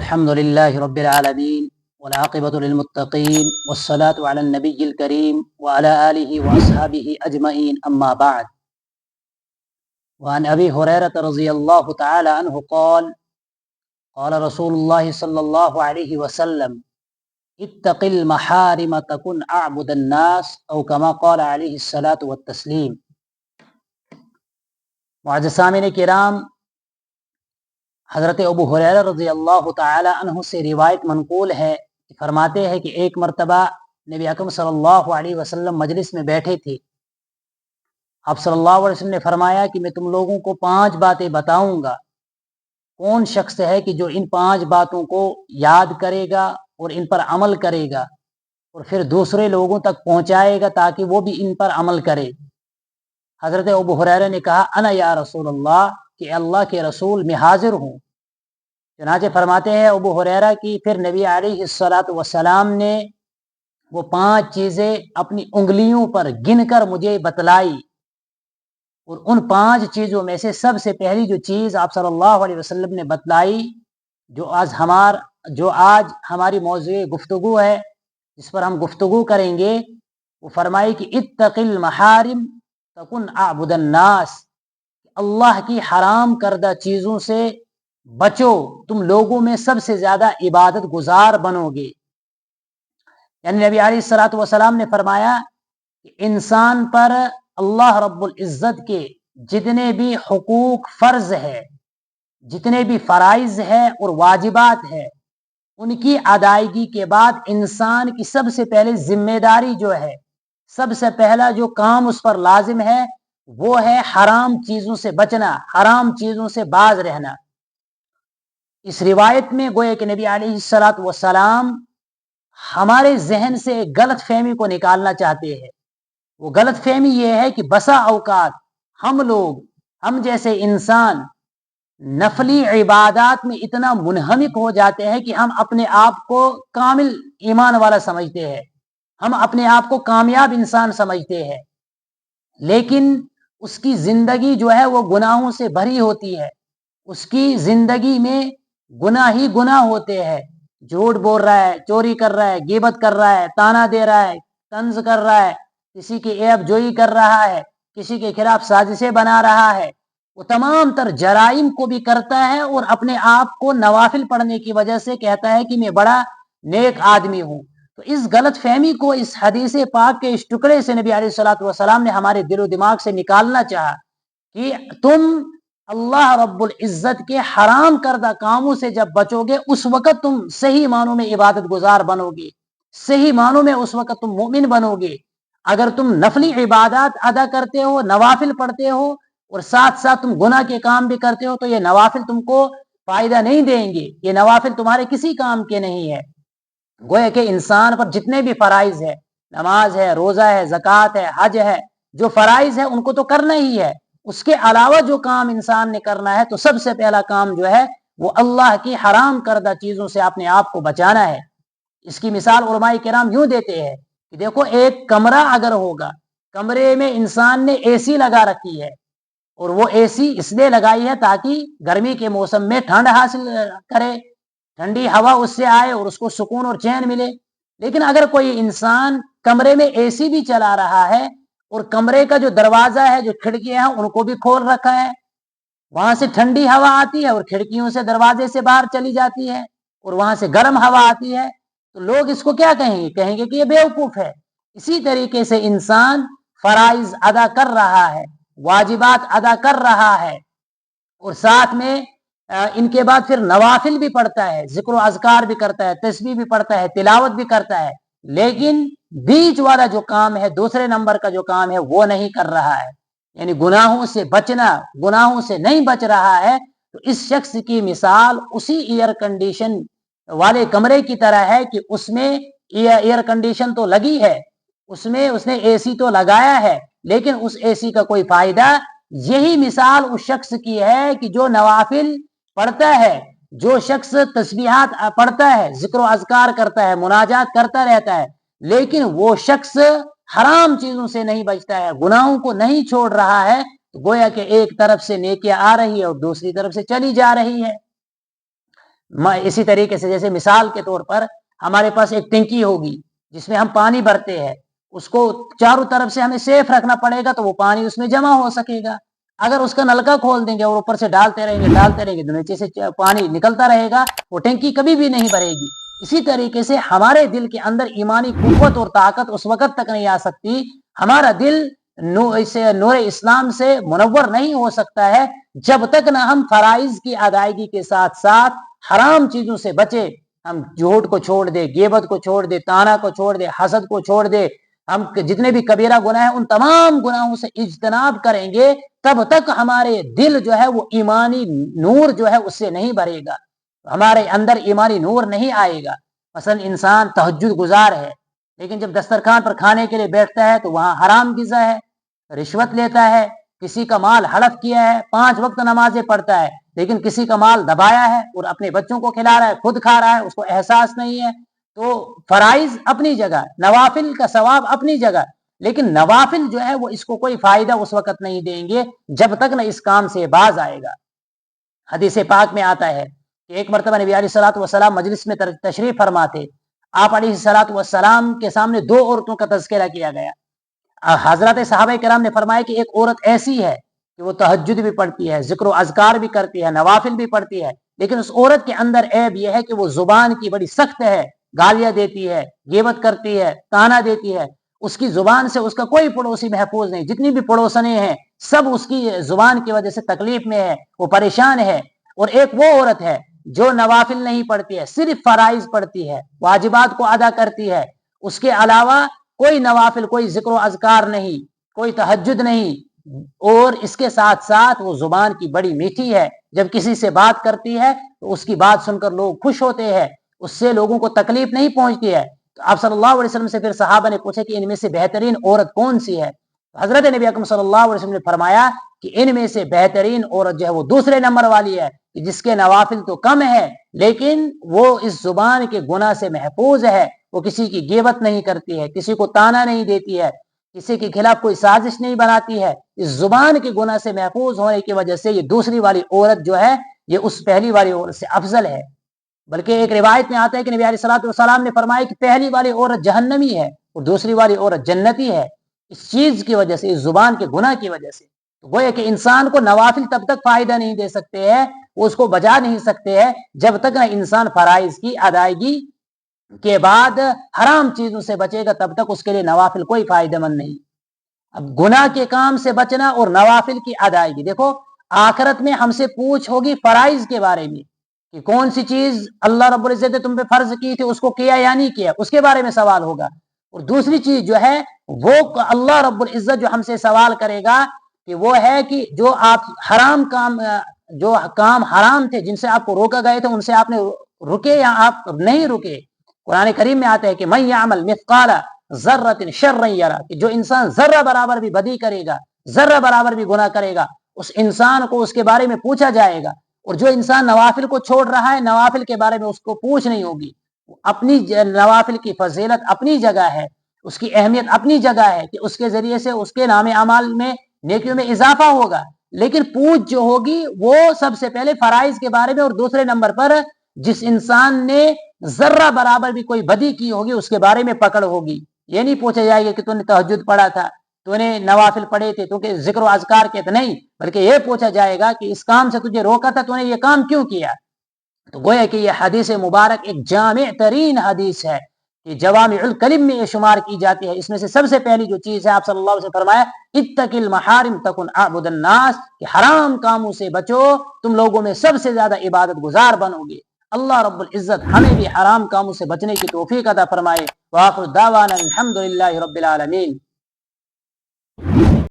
الحمد لله رب العالمين والعاقبة للمتقين والصلاة على النبي الكريم وعلى آله وأصحابه أجمعين أما بعد. وعن أبي هريرة رضي الله تعالى عنه قال قال رسول الله صلى الله عليه وسلم اتق المحارم تكن أعبد الناس أو كما قال عليه الصلاة والتسليم. معزز سامعین کرام، حضرت ابو ہریرہ رضی اللہ تعالی عنہ سے روایت منقول ہے کہ فرماتے ہیں کہ ایک مرتبہ نبی اکرم صلی اللہ علیہ وسلم مجلس میں بیٹھے تھے. آپ صلی اللہ علیہ وسلم نے فرمایا کہ میں تم لوگوں کو 5 باتیں بتاؤں گا. کون شخص ہے کہ جو ان 5 باتوں کو یاد کرے گا اور ان پر عمل کرے گا اور پھر دوسرے لوگوں تک پہنچائے گا تاکہ وہ بھی ان پر عمل کرے. حضرت ابو ہریرہ نے کہا انا یا رسول اللہ، کہ اللہ کے رسول میں حاضر ہوں. چنانچہ فرماتے ہیں ابو ہریرہ کی پھر نبی علیہ الصلاۃ والسلام نے وہ 5 چیزیں اپنی انگلیوں پر گن کر مجھے بتلائی، اور ان 5 چیزوں میں سے سب سے پہلی جو چیز آپ صلی اللہ علیہ وسلم نے بتلائی، جو آج ہماری موضوع گفتگو ہے، جس پر ہم گفتگو کریں گے، وہ فرمائی کہ اتق المحارم تکن اعبد الناس، اللہ کی حرام کردہ چیزوں سے بچو، تم لوگوں میں سب سے زیادہ عبادت گزار بنو گے. یعنی نبی علیہ الصلوۃ والسلام نے فرمایا کہ انسان پر اللہ رب العزت کے جتنے بھی حقوق فرض ہے، جتنے بھی فرائض ہے اور واجبات ہے، ان کی ادائیگی کے بعد انسان کی سب سے پہلے ذمہ داری جو ہے، سب سے پہلا جو کام اس پر لازم ہے، وہ ہے حرام چیزوں سے بچنا، حرام چیزوں سے باز رہنا. اس روایت میں گویا کہ نبی علیہ الصلوۃ والسلام ہمارے ذہن سے ایک غلط فہمی کو نکالنا چاہتے ہیں. وہ غلط فہمی یہ ہے کہ بسا اوقات ہم جیسے انسان نفلی عبادات میں اتنا منہمک ہو جاتے ہیں کہ ہم اپنے آپ کو کامل ایمان والا سمجھتے ہیں، ہم اپنے آپ کو کامیاب انسان سمجھتے ہیں، لیکن اس کی زندگی جو ہے وہ گناہوں سے بھری ہوتی ہے. اس کی زندگی میں گناہ ہی گناہ ہوتے ہیں. جھوٹ بول رہا ہے، چوری کر رہا ہے، غیبت کر رہا ہے، تانا دے رہا ہے، طنز کر رہا ہے، کسی کی عیب جوئی کر رہا ہے، کسی کے خلاف سازشیں بنا رہا ہے. وہ تمام تر جرائم کو بھی کرتا ہے اور اپنے آپ کو نوافل پڑھنے کی وجہ سے کہتا ہے کہ میں بڑا نیک آدمی ہوں. تو اس غلط فہمی کو اس حدیث پاک کے اس ٹکڑے سے نبی علیہ الصلوۃ والسلام نے ہمارے دل و دماغ سے نکالنا چاہا کہ تم اللہ رب العزت کے حرام کردہ کاموں سے جب بچو گے، اس وقت تم صحیح معنوں میں عبادت گزار بنو گے، صحیح معنوں میں اس وقت تم مومن بنو گے. اگر تم نفلی عبادات ادا کرتے ہو، نوافل پڑھتے ہو اور ساتھ ساتھ تم گناہ کے کام بھی کرتے ہو، تو یہ نوافل تم کو فائدہ نہیں دیں گے، یہ نوافل تمہارے کسی کام کے نہیں ہے. گویا کہ انسان پر جتنے بھی فرائض ہے، نماز ہے، روزہ ہے، زکوٰۃ ہے، حج ہے، جو فرائض ہے ان کو تو کرنا ہی ہے. اس کے علاوہ جو کام انسان نے کرنا ہے، تو سب سے پہلا کام جو ہے وہ اللہ کی حرام کردہ چیزوں سے اپنے آپ کو بچانا ہے. اس کی مثال علماء کرام یوں دیتے ہیں کہ دیکھو، ایک کمرہ اگر ہوگا، کمرے میں انسان نے اے سی لگا رکھی ہے، اور وہ اے سی اس لیے لگائی ہے تاکہ گرمی کے موسم میں ٹھنڈ حاصل کرے، ٹھنڈی ہوا اس سے آئے اور اس کو سکون اور چین ملے. لیکن اگر کوئی انسان کمرے میں اے سی بھی چلا رہا ہے اور کمرے کا جو دروازہ ہے، جو کھڑکیاں ہیں، ان کو بھی کھول رکھا ہے، وہاں سے ٹھنڈی ہوا آتی ہے اور کھڑکیوں سے، دروازے سے باہر چلی جاتی ہے، اور وہاں سے گرم ہوا آتی ہے، تو لوگ اس کو کیا کہیں گے کہ یہ بیوقوف ہے. اسی طریقے سے انسان فرائض ادا کر رہا ہے، واجبات ادا کر رہا ہے، اور ساتھ میں ان کے بعد پھر نوافل بھی پڑھتا ہے، ذکر و اذکار بھی کرتا ہے، تسبیح بھی پڑھتا ہے، تلاوت بھی کرتا ہے، لیکن بیچ والا جو کام ہے، دوسرے نمبر کا جو کام ہے، وہ نہیں کر رہا ہے. یعنی گناہوں سے بچنا، گناہوں سے نہیں بچ رہا ہے. تو اس شخص کی مثال اسی ایئر کنڈیشن والے کمرے کی طرح ہے کہ اس میں ایئر کنڈیشن تو لگی ہے، اس نے اے سی تو لگایا ہے، لیکن اس اے سی کا کوئی فائدہ. یہی مثال اس شخص کی ہے کہ جو نوافل پڑھتا ہے، جو شخص تسبیحات پڑھتا ہے، ذکر و اذکار کرتا ہے، مناجات کرتا رہتا ہے، لیکن وہ شخص حرام چیزوں سے نہیں بچتا ہے، گناہوں کو نہیں چھوڑ رہا ہے، تو گویا کہ ایک طرف سے نیکیاں آ رہی ہے اور دوسری طرف سے چلی جا رہی ہے. اسی طریقے سے جیسے مثال کے طور پر ہمارے پاس ایک ٹنکی ہوگی جس میں ہم پانی بھرتے ہیں، اس کو چاروں طرف سے ہمیں سیف رکھنا پڑے گا تو وہ پانی اس میں جمع ہو سکے گا۔ اگر اس کا نلکا کھول دیں گے اور اوپر سے ڈالتے رہیں گے تو نیچے سے پانی نکلتا رہے گا، وہ ٹینکی کبھی بھی نہیں بھرے گی۔ اسی طریقے سے ہمارے دل کے اندر ایمانی قوت اور طاقت اس وقت تک نہیں آ سکتی، ہمارا دل نور اسلام سے منور نہیں ہو سکتا ہے جب تک نہ ہم فرائض کی ادائیگی کے ساتھ ساتھ حرام چیزوں سے بچے، ہم جھوٹ کو چھوڑ دے، غیبت کو چھوڑ دے، طعنہ کو چھوڑ دے، حسد کو چھوڑ دے، ہم جتنے بھی کبیرہ گناہ ہیں ان تمام گناہوں سے اجتناب کریں گے، تب تک ہمارے دل جو ہے وہ ایمانی نور جو ہے اس سے نہیں بھرے گا، ہمارے اندر ایمانی نور نہیں آئے گا۔ مثلا انسان تہجد گزار ہے لیکن جب دسترخوان پر کھانے کے لیے بیٹھتا ہے تو وہاں حرام غذا ہے، رشوت لیتا ہے، کسی کا مال ہڑپ کیا ہے، 5 وقت نمازیں پڑھتا ہے لیکن کسی کا مال دبایا ہے اور اپنے بچوں کو کھلا رہا ہے، خود کھا رہا ہے، اس کو احساس نہیں ہے۔ تو فرائض اپنی جگہ، نوافل کا ثواب اپنی جگہ، لیکن نوافل جو ہے وہ اس کو کوئی فائدہ اس وقت نہیں دیں گے جب تک نہ اس کام سے باز آئے گا۔ حدیث پاک میں آتا ہے کہ ایک مرتبہ نبی علیہ الصلوۃ والسلام مجلس میں تشریف فرما تھے، آپ علیہ الصلوۃ والسلام کے سامنے 2 عورتوں کا تذکرہ کیا گیا۔ حضرات صحابہ کرام نے فرمایا کہ ایک عورت ایسی ہے کہ وہ تہجد بھی پڑھتی ہے، ذکر و اذکار بھی کرتی ہے، نوافل بھی پڑھتی ہے، لیکن اس عورت کے اندر عیب یہ ہے کہ وہ زبان کی بڑی سخت ہے، گالیاں دیتی ہے، غیبت کرتی ہے، طعنہ دیتی ہے۔ اس کی زبان سے اس کا کوئی پڑوسی محفوظ نہیں، جتنی بھی پڑوسنے ہیں سب اس کی زبان کی وجہ سے تکلیف میں ہے، وہ پریشان ہے۔ اور ایک وہ عورت ہے جو نوافل نہیں پڑھتی ہے، صرف فرائض پڑھتی ہے، واجبات کو ادا کرتی ہے، اس کے علاوہ کوئی نوافل، کوئی ذکر و اذکار نہیں، کوئی تہجد نہیں، اور اس کے ساتھ ساتھ وہ زبان کی بڑی میٹھی ہے، جب کسی سے بات کرتی ہے تو اس کی بات سن کر لوگ خوش ہوتے ہیں، اس سے لوگوں کو تکلیف نہیں پہنچتی ہے۔ تو آپ صلی اللہ علیہ وسلم سے پھر صحابہ نے پوچھا کہ ان میں سے بہترین عورت کون سی ہے؟ حضرت نبی اکرم صلی اللہ علیہ وسلم نے فرمایا کہ ان میں سے بہترین عورت جو ہے وہ دوسرے نمبر والی ہے، جس کے نوافل تو کم ہے لیکن وہ اس زبان کے گناہ سے محفوظ ہے، وہ کسی کی غیبت نہیں کرتی ہے، کسی کو طعنہ نہیں دیتی ہے، کسی کے خلاف کوئی سازش نہیں بناتی ہے، اس زبان کے گناہ سے محفوظ ہونے کی وجہ سے یہ دوسری والی عورت جو ہے یہ اس پہلی والی عورت سے افضل ہے۔ بلکہ ایک روایت میں آتا ہے کہ نبی علیہ الصلوۃ والسلام نے فرمایا کہ پہلی والی عورت جہنمی ہے اور دوسری والی عورت جنتی ہے، اس چیز کی وجہ سے، اس زبان کے گناہ کی وجہ سے۔ تو گویا کہ انسان کو نوافل تب تک فائدہ نہیں دے سکتے ہیں، وہ اس کو بجا نہیں سکتے ہیں جب تک نہ انسان فرائض کی ادائیگی کے بعد حرام چیزوں سے بچے گا، تب تک اس کے لیے نوافل کوئی فائدہ مند نہیں۔ اب گناہ کے کام سے بچنا اور نوافل کی ادائیگی، دیکھو آخرت میں ہم سے پوچھ ہوگی فرائض کے بارے میں کہ کون سی چیز اللہ رب العزت نے تم پہ فرض کی تھی اس کو کیا یا نہیں کیا، اس کے بارے میں سوال ہوگا۔ اور دوسری چیز جو ہے وہ اللہ رب العزت جو ہم سے سوال کرے گا کہ وہ ہے کہ جو آپ حرام کام، جو کام حرام تھے جن سے آپ کو روکا گئے تھے ان سے آپ نے رکے یا آپ نہیں رکے۔ قرآن کریم میں آتا ہے کہ من یعمل مثقال ذرۃ شرا یرہ، کہ جو انسان ذرہ برابر بھی بدی کرے گا، ذرہ برابر بھی گناہ کرے گا، اس انسان کو اس کے بارے میں پوچھا جائے گا۔ اور جو انسان نوافل کو چھوڑ رہا ہے، نوافل کے بارے میں اس کو پوچھ نہیں ہوگی۔ اپنی نوافل کی فضیلت اپنی جگہ ہے، اس کی اہمیت اپنی جگہ ہے کہ اس کے ذریعے سے اس کے نام اعمال میں، نیکیوں میں اضافہ ہوگا، لیکن پوچھ جو ہوگی وہ سب سے پہلے فرائض کے بارے میں، اور دوسرے نمبر پر جس انسان نے ذرہ برابر بھی کوئی بدی کی ہوگی اس کے بارے میں پکڑ ہوگی۔ یہ نہیں پوچھا جائے گا کہ تو نے تہجد پڑھا تھا، تو نے نوافل پڑھے تھے، تو کہ ذکر و اذکار کے تھے، نہیں، بلکہ یہ پوچھا جائے گا کہ اس کام سے تجھے روکا تھا، تو نے یہ کام کیوں کیا۔ تو گویا کہ یہ حدیث مبارک ایک جامع ترین حدیث ہے کہ جوامع الکلم میں یہ شمار کی جاتی ہے۔ اس میں سے سب سے پہلی جو چیز ہے، آپ صلی اللہ علیہ وسلم نے فرمایا اتق المحارم تکن اعبد الناس، کہ حرام کاموں سے بچو، تم لوگوں میں سب سے زیادہ عبادت گزار بنو گے۔ اللہ رب العزت ہمیں بھی حرام کاموں سے بچنے کی توفیق عطا فرمائے۔ وآخر دعوانا الحمد للہ رب العالمین۔